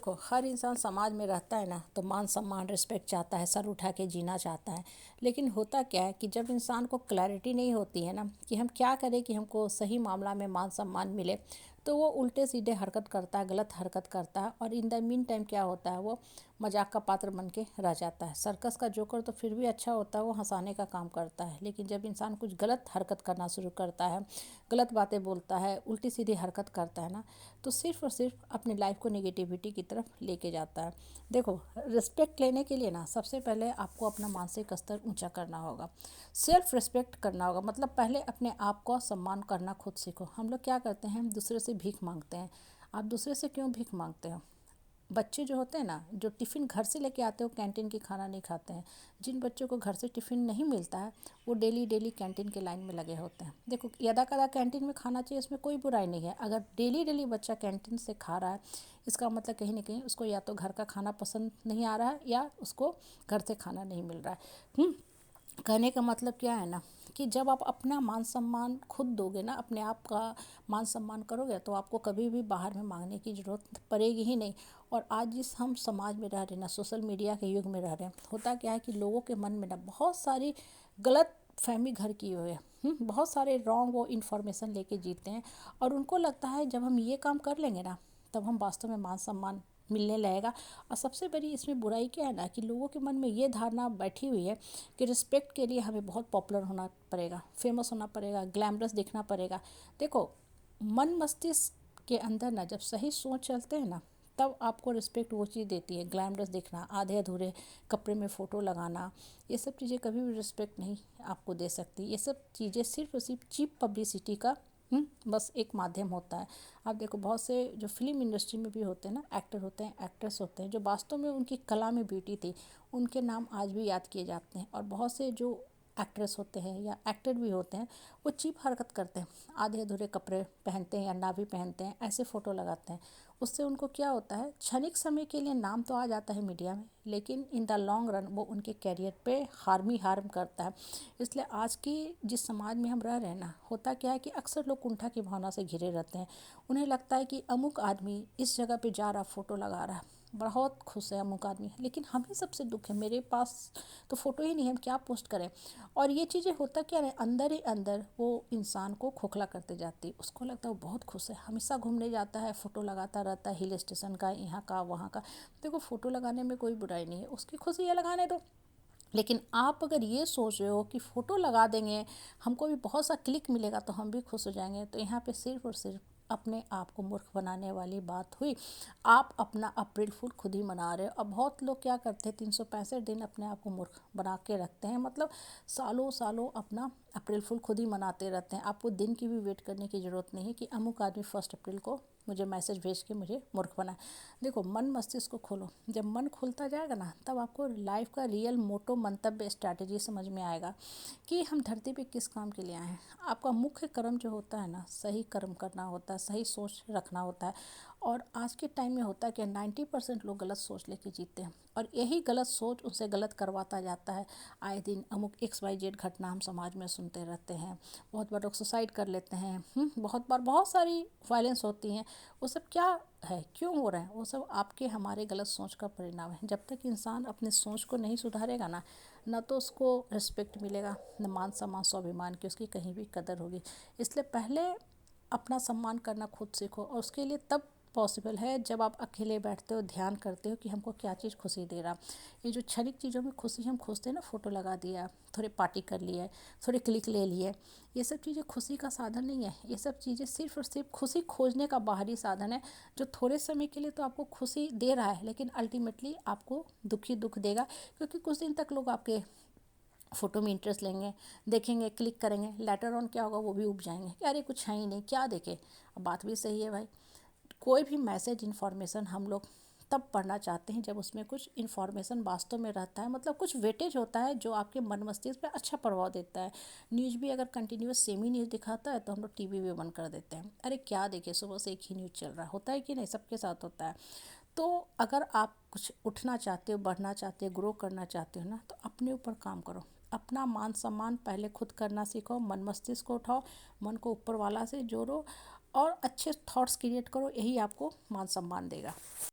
देखो, हर इंसान समाज में रहता है ना, तो मान सम्मान रिस्पेक्ट चाहता है, सर उठा के जीना चाहता है। लेकिन होता क्या है कि जब इंसान को क्लैरिटी नहीं होती है ना कि हम क्या करें कि हमको सही मामला में मान सम्मान मिले, तो वो उल्टे सीधे हरकत करता है, गलत हरकत करता है। और इन द मीन टाइम क्या होता है, वो मजाक का पात्र बन के रह जाता है। सर्कस का जोकर तो फिर भी अच्छा होता है, वो हंसाने का काम करता है। लेकिन जब इंसान कुछ गलत हरकत करना शुरू करता है, गलत बातें बोलता है, उल्टी सीधी हरकत करता है ना, तो सिर्फ और सिर्फ अपनी लाइफ को नेगेटिविटी की तरफ लेके जाता है। देखो, रिस्पेक्ट लेने के लिए ना सबसे पहले आपको अपना मानसिक स्तर ऊंचा करना होगा, सेल्फ रिस्पेक्ट करना होगा। मतलब पहले अपने आप को सम्मान करना खुद सीखो। हम लोग क्या करते हैं, हम दूसरे से भीख मांगते हैं। आप दूसरे से क्यों भीख मांगते हो? बच्चे जो होते हैं ना, जो टिफ़िन घर से लेके आते हो, कैंटीन की खाना नहीं खाते हैं। जिन बच्चों को घर से टिफ़िन नहीं मिलता है, वो डेली डेली कैंटीन के लाइन में लगे होते हैं। देखो, यदा कदा कैंटीन में खाना चाहिए, इसमें कोई बुराई नहीं है। अगर डेली डेली बच्चा कैंटीन से खा रहा है, इसका मतलब कहीं ना कहीं उसको या तो घर का खाना पसंद नहीं आ रहा है, या उसको घर से खाना नहीं मिल रहा है। कहने का मतलब क्या है ना, कि जब आप अपना मान सम्मान खुद दोगे ना, अपने आप का मान सम्मान करोगे, तो आपको कभी भी बाहर में मांगने की ज़रूरत पड़ेगी ही नहीं। और आज जिस हम समाज में रह रहे हैं ना, सोशल मीडिया के युग में रह रहे हैं, होता क्या है कि लोगों के मन में ना बहुत सारी गलत फहमी घर की हुई है। बहुत सारे रॉन्ग वो इन्फॉर्मेशन लेके जीते हैं। और उनको लगता है जब हम ये काम कर लेंगे ना, तब हम वास्तव में मान सम्मान मिलने लगेगा। और सबसे बड़ी इसमें बुराई क्या है ना, कि लोगों के मन में ये धारणा बैठी हुई है कि रिस्पेक्ट के लिए हमें बहुत पॉपुलर होना पड़ेगा, फेमस होना पड़ेगा, ग्लैमरस दिखना पड़ेगा। देखो, मन मस्तिष्क के अंदर ना जब सही सोच चलते हैं ना, तब आपको रिस्पेक्ट वो चीज़ देती है। ग्लैमरस दिखना, आधे अधूरे कपड़े में फ़ोटो लगाना, ये सब चीज़ें कभी भी रिस्पेक्ट नहीं आपको दे सकती। ये सब चीज़ें सिर्फ और सिर्फ चीप पब्लिसिटी का बस एक माध्यम होता है। आप देखो, बहुत से जो फिल्म इंडस्ट्री में भी होते हैं ना, एक्टर होते हैं, एक्ट्रेस होते हैं, जो वास्तव में उनकी कला में ब्यूटी थी, उनके नाम आज भी याद किए जाते हैं। और बहुत से जो एक्ट्रेस होते हैं या एक्टर भी होते हैं, वो चीप हरकत करते हैं, आधे अधूरे कपड़े पहनते हैं या ना भी पहनते हैं, ऐसे फ़ोटो लगाते हैं। उससे उनको क्या होता है, क्षणिक समय के लिए नाम तो आ जाता है मीडिया में, लेकिन इन द लॉन्ग रन वो उनके कैरियर पे हार्म करता है। इसलिए आज की जिस समाज में हम रह रहे हैं ना, होता क्या है कि अक्सर लोग कुंठा की भावना से घिरे रहते हैं। उन्हें लगता है कि अमुक आदमी इस जगह पे जा रहा, फ़ोटो लगा रहा है, बहुत खुश है अमुक आदमी, लेकिन हमें सबसे दुख है, मेरे पास तो फ़ोटो ही नहीं है, हम क्या पोस्ट करें। और ये चीज़ें होता क्या है, अंदर ही अंदर वो इंसान को खोखला करते जाती है। उसको लगता है वो बहुत खुश है, हमेशा घूमने जाता है, फ़ोटो लगाता रहता है, हिल स्टेशन का, यहाँ का, वहाँ का। देखो, फ़ोटो लगाने में कोई बुराई नहीं है, उसकी खुशी है, लगाने दो। लेकिन आप अगर ये सोच रहे हो कि फ़ोटो लगा देंगे, हमको भी बहुत सा क्लिक मिलेगा तो हम भी खुश हो जाएंगे, तो यहाँ पे सिर्फ और सिर्फ अपने आप को मूर्ख बनाने वाली बात हुई। आप अपना अप्रैल फूल खुद ही मना रहे हो। अब बहुत लोग क्या करते हैं, 365 दिन अपने आप को मूर्ख बना के रखते हैं। मतलब सालों सालों अपना अप्रैल फूल खुद ही मनाते रहते हैं। आपको दिन की भी वेट करने की ज़रूरत नहीं है कि अमुक आदमी 1 अप्रैल को मुझे मैसेज भेज के मुझे मूर्ख बनाए। देखो, मन मस्तिष्क को खोलो। जब मन खुलता जाएगा ना, तब आपको लाइफ का रियल मोटो, मंतव्य, स्ट्रैटेजी समझ में आएगा कि हम धरती पे किस काम के लिए आए हैं। आपका मुख्य कर्म जो होता है ना, सही कर्म करना होता है, सही सोच रखना होता है। और आज के टाइम में होता है कि 90% लोग गलत सोच लेके जीते हैं, और यही गलत सोच उनसे गलत करवाता जाता है। आए दिन अमुक XYZ घटना हम समाज में सुनते रहते हैं। बहुत बार लोग सुसाइड कर लेते हैं। बहुत बार बहुत सारी वायलेंस होती हैं। वो सब क्या है, क्यों हो रहा है? वो सब आपके हमारे गलत सोच का परिणाम है। जब तक इंसान अपने सोच को नहीं सुधारेगा ना, न तो उसको रिस्पेक्ट मिलेगा, न मान सम्मान, स्वाभिमान की उसकी कहीं भी कदर होगी। इसलिए पहले अपना सम्मान करना खुद सीखो, और उसके लिए तब पॉसिबल है जब आप अकेले बैठते हो, ध्यान करते हो कि हमको क्या चीज़ खुशी दे रहा। ये जो क्षणिक चीज़ों में खुशी हम खोजते हैं ना, फ़ोटो लगा दिया, थोड़े पार्टी कर लिए, थोड़े क्लिक ले लिए, ये सब चीज़ें खुशी का साधन नहीं है। ये सब चीज़ें सिर्फ और सिर्फ खुशी खोजने का बाहरी साधन है, जो थोड़े समय के लिए तो आपको खुशी दे रहा है, लेकिन अल्टीमेटली आपको दुख देगा। क्योंकि कुछ दिन तक लोग आपके फ़ोटो में इंटरेस्ट लेंगे, देखेंगे, क्लिक करेंगे, लेटर ऑन क्या होगा, वो भी उब जाएंगे कि अरे कुछ है ही नहीं, क्या देखे। अब बात भी सही है भाई। कोई भी मैसेज, इन्फॉर्मेशन हम लोग तब पढ़ना चाहते हैं जब उसमें कुछ इन्फॉर्मेशन वास्तव में रहता है, मतलब कुछ वेटेज होता है जो आपके मन मस्तिष्क पे अच्छा प्रभाव देता है। न्यूज़ भी अगर कंटिन्यूस सेम ही न्यूज़ दिखाता है, तो हम लोग टीवी भी बंद कर देते हैं। अरे क्या देखे, सुबह से एक ही न्यूज़ चल रहा है, होता है कि नहीं, सबके साथ होता है। तो अगर आप कुछ उठना चाहते हो, बढ़ना चाहते हो, ग्रो करना चाहते हो ना, तो अपने ऊपर काम करो। अपना मान सम्मान पहले खुद करना सीखो, मन मस्तिष्क को उठाओ, मन को ऊपर वाला से जोड़ो, और अच्छे थॉट्स क्रिएट करो, यही आपको मान सम्मान देगा।